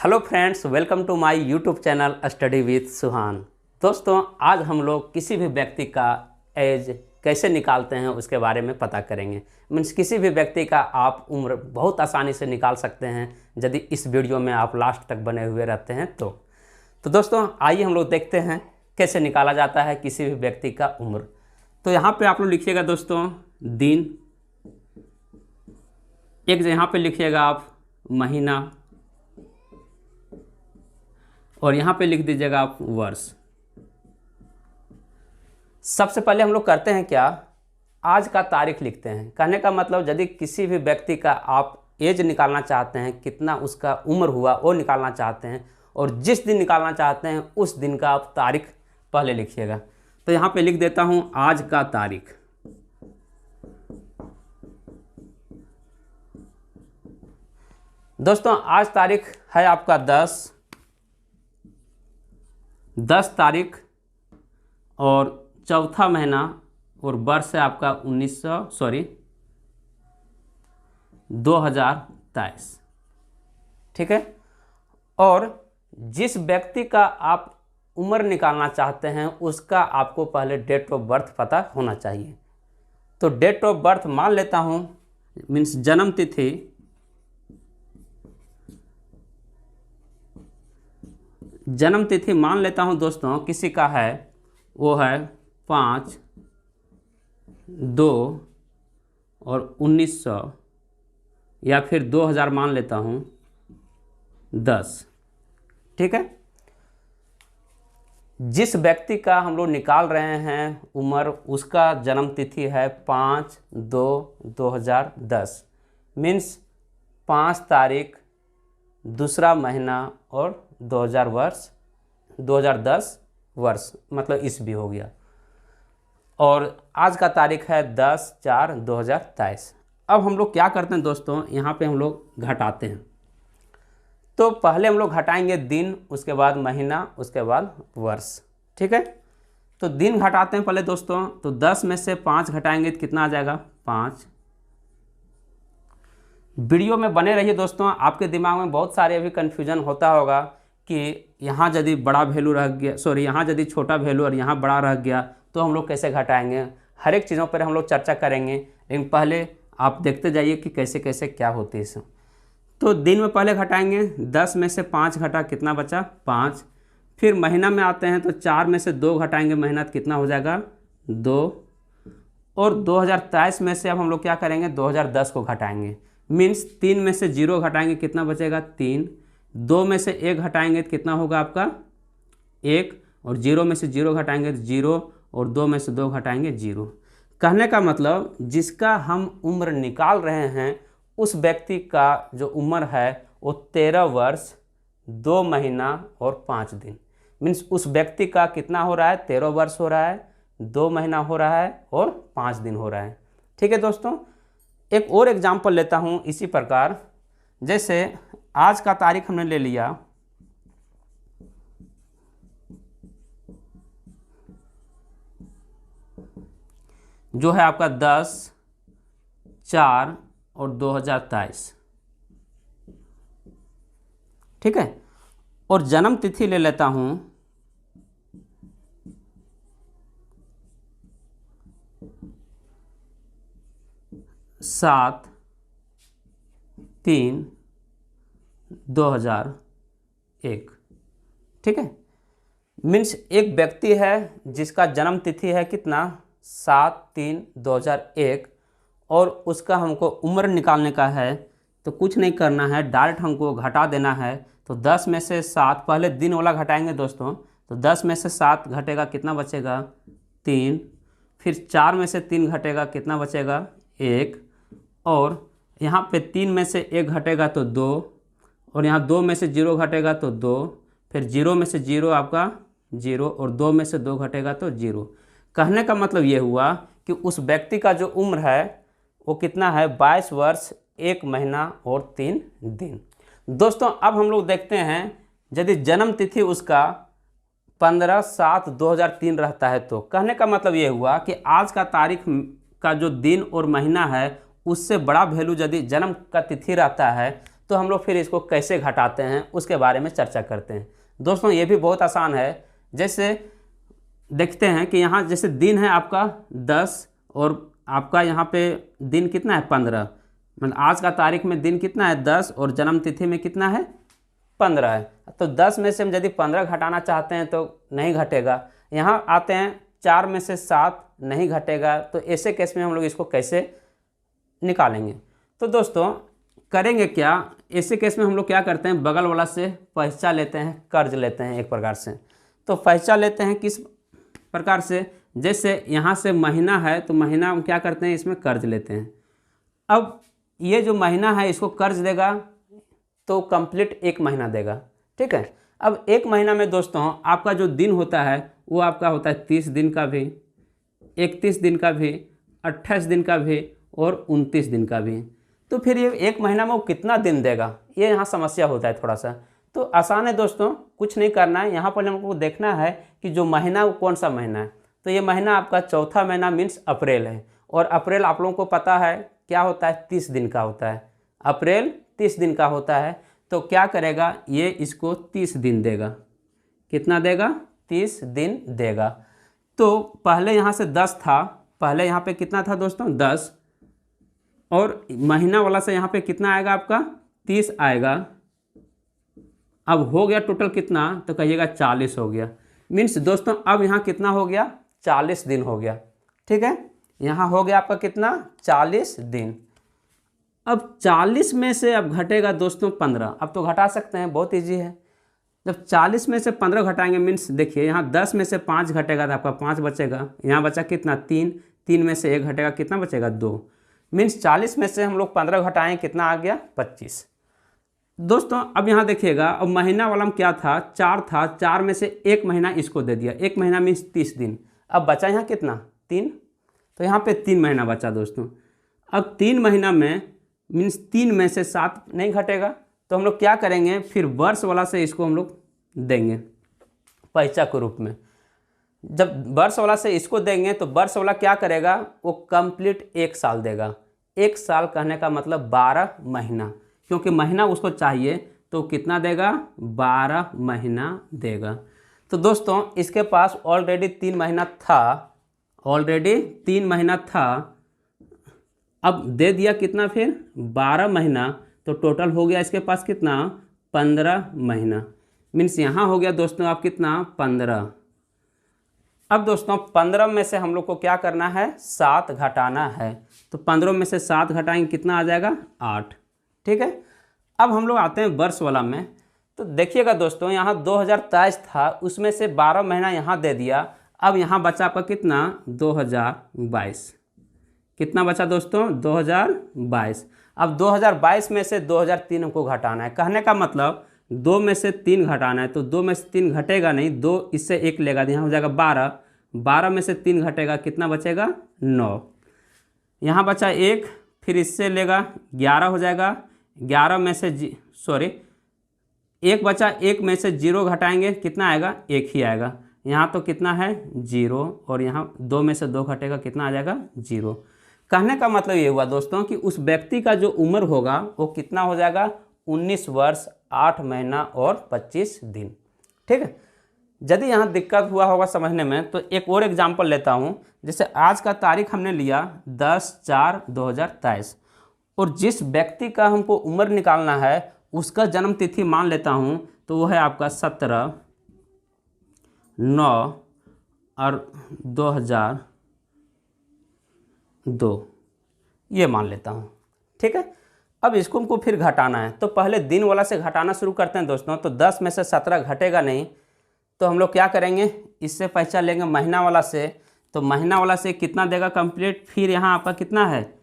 Hello friends, welcome to my YouTube channel study with Suhan. दोस्तों, आज हम लोग किसी भी व्यक्ति का एज कैसे निकालते हैं उसके बारे में पता करेंगे। मीन्स किसी भी व्यक्ति का आप उम्र बहुत आसानी से निकाल सकते हैं यदि इस वीडियो में आप लास्ट तक बने हुए रहते हैं तो दोस्तों आइए हम लोग देखते हैं कैसे निकाला जाता है किसी भी व्यक्ति का उम्र। तो यहाँ पे आप लोग लिखिएगा दोस्तों दिन, एक यहाँ पे लिखिएगा आप महीना, और यहाँ पे लिख दीजिएगा आप वर्ष। सबसे पहले हम लोग करते हैं क्या, आज का तारीख लिखते हैं। कहने का मतलब यदि किसी भी व्यक्ति का आप एज निकालना चाहते हैं, कितना उसका उम्र हुआ वो निकालना चाहते हैं, और जिस दिन निकालना चाहते हैं उस दिन का आप तारीख पहले लिखिएगा। तो यहाँ पे लिख देता हूँ आज का तारीख। दोस्तों आज तारीख है आपका 10 तारीख, और चौथा महीना, और वर्ष है आपका 2023। ठीक है। और जिस व्यक्ति का आप उम्र निकालना चाहते हैं उसका आपको पहले डेट ऑफ बर्थ पता होना चाहिए। तो डेट ऑफ बर्थ मान लेता हूँ, मीन्स जन्म तिथि, मान लेता हूं दोस्तों किसी का है वो है 5/2/1900, या फिर 2000 मान लेता हूं 10। ठीक है। जिस व्यक्ति का हम लोग निकाल रहे हैं उम्र, उसका जन्म तिथि है 5/2/2010, मीन्स 5 तारीख, दूसरा महीना, और 2010 वर्ष, मतलब ईस्वी हो गया। और आज का तारीख है 10/4/2023। अब हम लोग क्या करते हैं दोस्तों, यहाँ पे हम लोग घटाते हैं। तो पहले हम लोग घटाएंगे दिन, उसके बाद महीना, उसके बाद वर्ष। ठीक है। तो दिन घटाते हैं पहले दोस्तों। तो 10 में से 5 घटाएंगे तो कितना आ जाएगा 5। वीडियो में बने रहिए दोस्तों। आपके दिमाग में बहुत सारे अभी कन्फ्यूजन होता होगा कि यहाँ यदि बड़ा वैल्यू रह गया, यहाँ यदि छोटा वैल्यू और यहाँ बड़ा रह गया तो हम लोग कैसे घटाएंगे। हर एक चीज़ों पर हम लोग चर्चा करेंगे, लेकिन पहले आप देखते जाइए कि कैसे कैसे क्या होती है इसमें। तो दिन में पहले घटाएंगे, 10 में से 5 घटा, कितना बचा 5। फिर महीना में आते हैं तो 4 में से 2 घटाएंगे महीना, तो कितना हो जाएगा 2। और 2023 में से अब हम लोग क्या करेंगे 2010 को घटाएंगे, मीन्स 3 में से 0 घटाएंगे, कितना बचेगा 3। 2 में से 1 घटाएंगे तो कितना होगा आपका 1, और 0 में से 0 घटाएंगे तो 0, और 2 में से 2 घटाएंगे 0। कहने का मतलब जिसका हम उम्र निकाल रहे हैं उस व्यक्ति का जो उम्र है वो 13 वर्ष 2 महीना और 5 दिन, मीन्स उस व्यक्ति का कितना हो रहा है 13 वर्ष हो रहा है, 2 महीना हो रहा है, और 5 दिन हो रहा है। ठीक है दोस्तों। एक और एग्जाम्पल लेता हूँ इसी प्रकार। जैसे आज का तारीख हमने ले लिया, जो है आपका 10/4/2023। ठीक है। और जन्म तिथि ले लेता हूं 7/3/2001। ठीक है। मीन्स एक व्यक्ति है जिसका जन्म तिथि है कितना 7/3/2001, और उसका हमको उम्र निकालने का है। तो कुछ नहीं करना है, डायरेक्ट हमको घटा देना है। तो 10 में से 7, पहले दिन वाला घटाएंगे दोस्तों। तो 10 में से 7 घटेगा, कितना बचेगा 3। फिर 4 में से 3 घटेगा, कितना बचेगा 1। और यहाँ पे 3 में से 1 घटेगा तो 2, और यहाँ 2 में से 0 घटेगा तो 2। फिर 0 में से 0 आपका 0, और 2 में से 2 घटेगा तो 0। कहने का मतलब ये हुआ कि उस व्यक्ति का जो उम्र है वो कितना है 22 वर्ष 1 महीना और 3 दिन। दोस्तों अब हम लोग देखते हैं यदि जन्म तिथि उसका 15/7/2003 रहता है तो कहने का मतलब ये हुआ कि आज का तारीख का जो दिन और महीना है उससे बड़ा वैल्यू यदि जन्म का तिथि रहता है तो हम लोग फिर इसको कैसे घटाते हैं उसके बारे में चर्चा करते हैं। दोस्तों ये भी बहुत आसान है। जैसे देखते हैं कि यहाँ जैसे दिन है आपका 10 और आपका यहाँ पे दिन कितना है 15, मतलब आज का तारीख में दिन कितना है 10 और जन्म तिथि में कितना है 15 है। तो 10 में से हम यदि 15 घटाना चाहते हैं तो नहीं घटेगा। यहाँ आते हैं 4 में से 7 नहीं घटेगा। तो ऐसे केस में हम लोग इसको कैसे निकालेंगे? तो दोस्तों करेंगे क्या, ऐसे केस में हम लोग क्या करते हैं, बगल वाला से पैसा लेते हैं, कर्ज लेते हैं एक प्रकार से। तो पैसा लेते हैं किस प्रकार से, जैसे यहाँ से महीना है तो महीना हम क्या करते हैं, इसमें कर्ज लेते हैं। अब ये जो महीना है इसको कर्ज देगा तो कंप्लीट 1 महीना देगा, ठीक है। अब 1 महीना में दोस्तों आपका जो दिन होता है वो आपका होता है 30 दिन का भी, 31 दिन का भी, 28 दिन का भी और 29 दिन का भी। तो फिर ये 1 महीना में वो कितना दिन देगा, ये यहाँ समस्या होता है थोड़ा सा। तो आसान है दोस्तों, कुछ नहीं करना है। यहाँ पर हमको देखना है कि जो महीना वो कौन सा महीना है। तो ये महीना आपका चौथा महीना मीन्स अप्रैल है। और अप्रैल आप लोगों को पता है क्या होता है, 30 दिन का होता है। अप्रैल 30 दिन का होता है। तो क्या करेगा, ये इसको 30 दिन देगा। कितना देगा, 30 दिन देगा। तो पहले यहाँ से 10 था, पहले यहाँ पे कितना था दोस्तों 10, और महीना वाला से यहाँ पे कितना आएगा आपका 30 आएगा। अब हो गया टोटल कितना, तो कहिएगा 40 हो गया। मीन्स दोस्तों अब यहाँ कितना हो गया, 40 दिन हो गया, ठीक है। यहाँ हो गया आपका कितना, 40 दिन। अब 40 में से अब घटेगा दोस्तों 15। अब तो घटा सकते हैं, बहुत इजी है। जब 40 में से 15 घटाएंगे, मीन्स देखिए यहाँ 10 में से 5 घटेगा तो आपका 5 बचेगा। यहाँ बचा कितना 3, 3 में से 1 घटेगा, कितना बचेगा 2। मीन्स 40 में से हम लोग 15 घटाएं, कितना आ गया 25। दोस्तों अब यहाँ देखिएगा, अब महीना वाला में क्या था, 4 था, 4 में से 1 महीना इसको दे दिया। 1 महीना मीन्स 30 दिन। अब बचा यहाँ कितना 3, तो यहाँ पे 3 महीना बचा दोस्तों। अब 3 महीना में मीन्स 3 में से 7 नहीं घटेगा। तो हम लोग क्या करेंगे, फिर वर्ष वाला से इसको हम लोग देंगे पैसा के रूप में। जब वर्ष वाला से इसको देंगे तो वर्ष वाला क्या करेगा, वो कंप्लीट 1 साल देगा। 1 साल कहने का मतलब 12 महीना, क्योंकि महीना उसको चाहिए। तो कितना देगा, 12 महीना देगा। तो दोस्तों इसके पास ऑलरेडी 3 महीना था, ऑलरेडी 3 महीना था। अब दे दिया कितना, फिर 12 महीना। तो टोटल हो गया इसके पास कितना, 15 महीना। मीन्स यहाँ हो गया दोस्तों आप कितना 15। अब दोस्तों 15 में से हम लोग को क्या करना है, 7 घटाना है। तो 15 में से 7 घटाएंगे, कितना आ जाएगा 8, ठीक है। अब हम लोग आते हैं वर्ष वाला में। तो देखिएगा दोस्तों यहाँ 2023 था, उसमें से 12 महीना यहाँ दे दिया। अब यहाँ बचा आपका कितना 2022। कितना बचा दोस्तों 2022। अब 2022 में से 2003 हमको घटाना है। कहने का मतलब 2 में से 3 घटाना है। तो 2 में से 3 घटेगा नहीं, 2 इससे 1 लेगा, यहाँ हो जाएगा 12। 12 में से 3 घटेगा, कितना बचेगा 9। यहाँ बचा 1, फिर इससे लेगा 11 हो जाएगा। 11 में से 1 बचा, 1 में से 0 घटाएंगे, कितना आएगा 1 ही आएगा। यहाँ तो कितना है 0, और यहाँ 2 में से 2 घटेगा, कितना आ जाएगा 0। कहने का मतलब ये हुआ दोस्तों कि उस व्यक्ति का जो उम्र होगा वो कितना हो जाएगा 19 वर्ष 8 महीना और 25 दिन, ठीक है। यदि यहाँ दिक्कत हुआ होगा समझने में तो एक और एग्जाम्पल लेता हूँ। जैसे आज का तारीख हमने लिया 10/4/2023, और जिस व्यक्ति का हमको उम्र निकालना है उसका जन्म तिथि मान लेता हूँ, तो वो है आपका 17/9/2002, ये मान लेता हूँ, ठीक है। अब इसको हमको फिर घटाना है। तो पहले दिन वाला से घटाना शुरू करते हैं दोस्तों। तो 10 में से 17 घटेगा नहीं, तो हम लोग क्या करेंगे, इससे पैसा लेंगे महीना वाला से। तो महीना वाला से कितना देगा कंप्लीट, फिर यहाँ आपका कितना है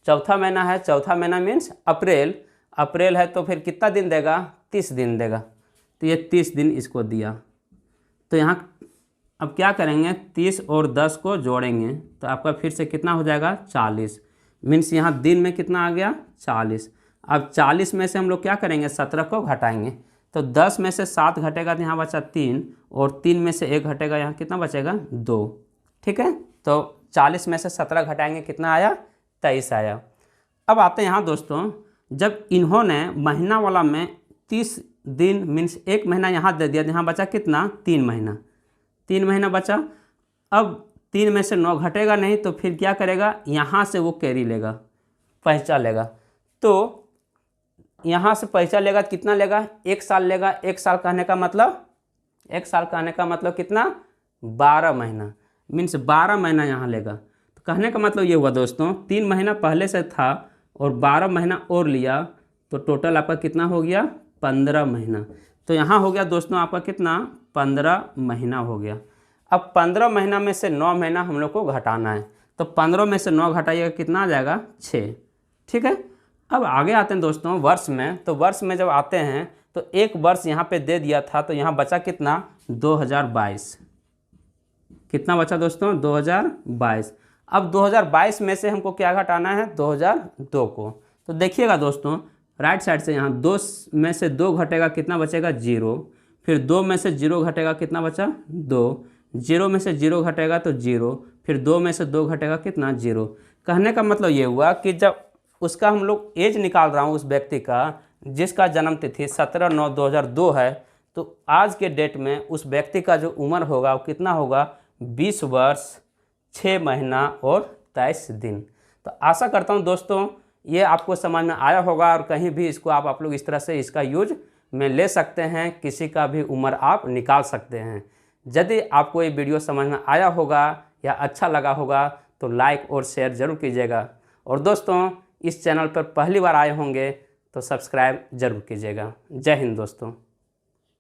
चौथा महीना है। चौथा महीना मीन्स अप्रैल। अप्रैल है तो फिर कितना दिन देगा 30 दिन देगा। तो ये 30 दिन इसको दिया। तो यहाँ अब क्या करेंगे, 30 और 10 को जोड़ेंगे तो आपका फिर से कितना हो जाएगा 40। मीन्स यहाँ दिन में कितना आ गया 40। अब 40 में से हम लोग क्या करेंगे 17 को घटाएंगे। तो 10 में से 7 घटेगा तो यहाँ बचा 3, और 3 में से 1 घटेगा, यहाँ कितना बचेगा 2, ठीक है। तो 40 में से 17 घटाएंगे, कितना आया 23 आया। अब आते हैं यहाँ दोस्तों जब इन्होंने महीना वाला में 30 दिन मीन्स 1 महीना यहाँ दे दिया, यहाँ बचा कितना 3 महीना, 3 महीना बचा। अब 3 में से 9 घटेगा नहीं तो फिर क्या करेगा, यहाँ से वो कैरी लेगा, पैसा लेगा। तो यहाँ से पैसा लेगा, कितना लेगा, 1 साल लेगा। 1 साल कहने का मतलब, 1 साल कहने का मतलब कितना, 12 महीना, मीन्स 12 महीना यहाँ लेगा। तो कहने का मतलब ये हुआ दोस्तों, 3 महीना पहले से था और 12 महीना और लिया तो टोटल आपका कितना हो गया, 15 महीना। तो यहाँ हो गया दोस्तों आपका कितना, 15 महीना हो गया। अब 15 महीना में से 9 महीना हम लोग को घटाना है, तो 15 में से 9 घटाइएगा कितना आ जाएगा, 6। ठीक है। अब आगे आते हैं दोस्तों वर्ष में। तो वर्ष में जब आते हैं तो एक वर्ष यहाँ पे दे दिया था, तो यहाँ बचा कितना, 2022। कितना बचा दोस्तों, 2022। अब 2022 में से हमको क्या घटाना है, 2002 को। तो देखिएगा दोस्तों राइट साइड से, यहाँ 2 में से 2 घटेगा, कितना बचेगा, 0। फिर 2 में से 0 घटेगा, कितना बचा, 2। 0 में से 0 घटेगा तो 0। फिर 2 में से 2 घटेगा, कितना, 0। कहने का मतलब ये हुआ कि जब उसका हम लोग एज निकाल रहा हूँ उस व्यक्ति का जिसका जन्म तिथि 17/9/2002 है, तो आज के डेट में उस व्यक्ति का जो उम्र होगा वो कितना होगा, 20 वर्ष 6 महीना और 23 दिन। तो आशा करता हूँ दोस्तों ये आपको समझ में आया होगा और कहीं भी इसको आप लोग इस तरह से इसका यूज में ले सकते हैं, किसी का भी उम्र आप निकाल सकते हैं। यदि आपको ये वीडियो समझ में आया होगा या अच्छा लगा होगा तो लाइक और शेयर ज़रूर कीजिएगा। और दोस्तों इस चैनल पर पहली बार आए होंगे तो सब्सक्राइब ज़रूर कीजिएगा। जय हिंद दोस्तों।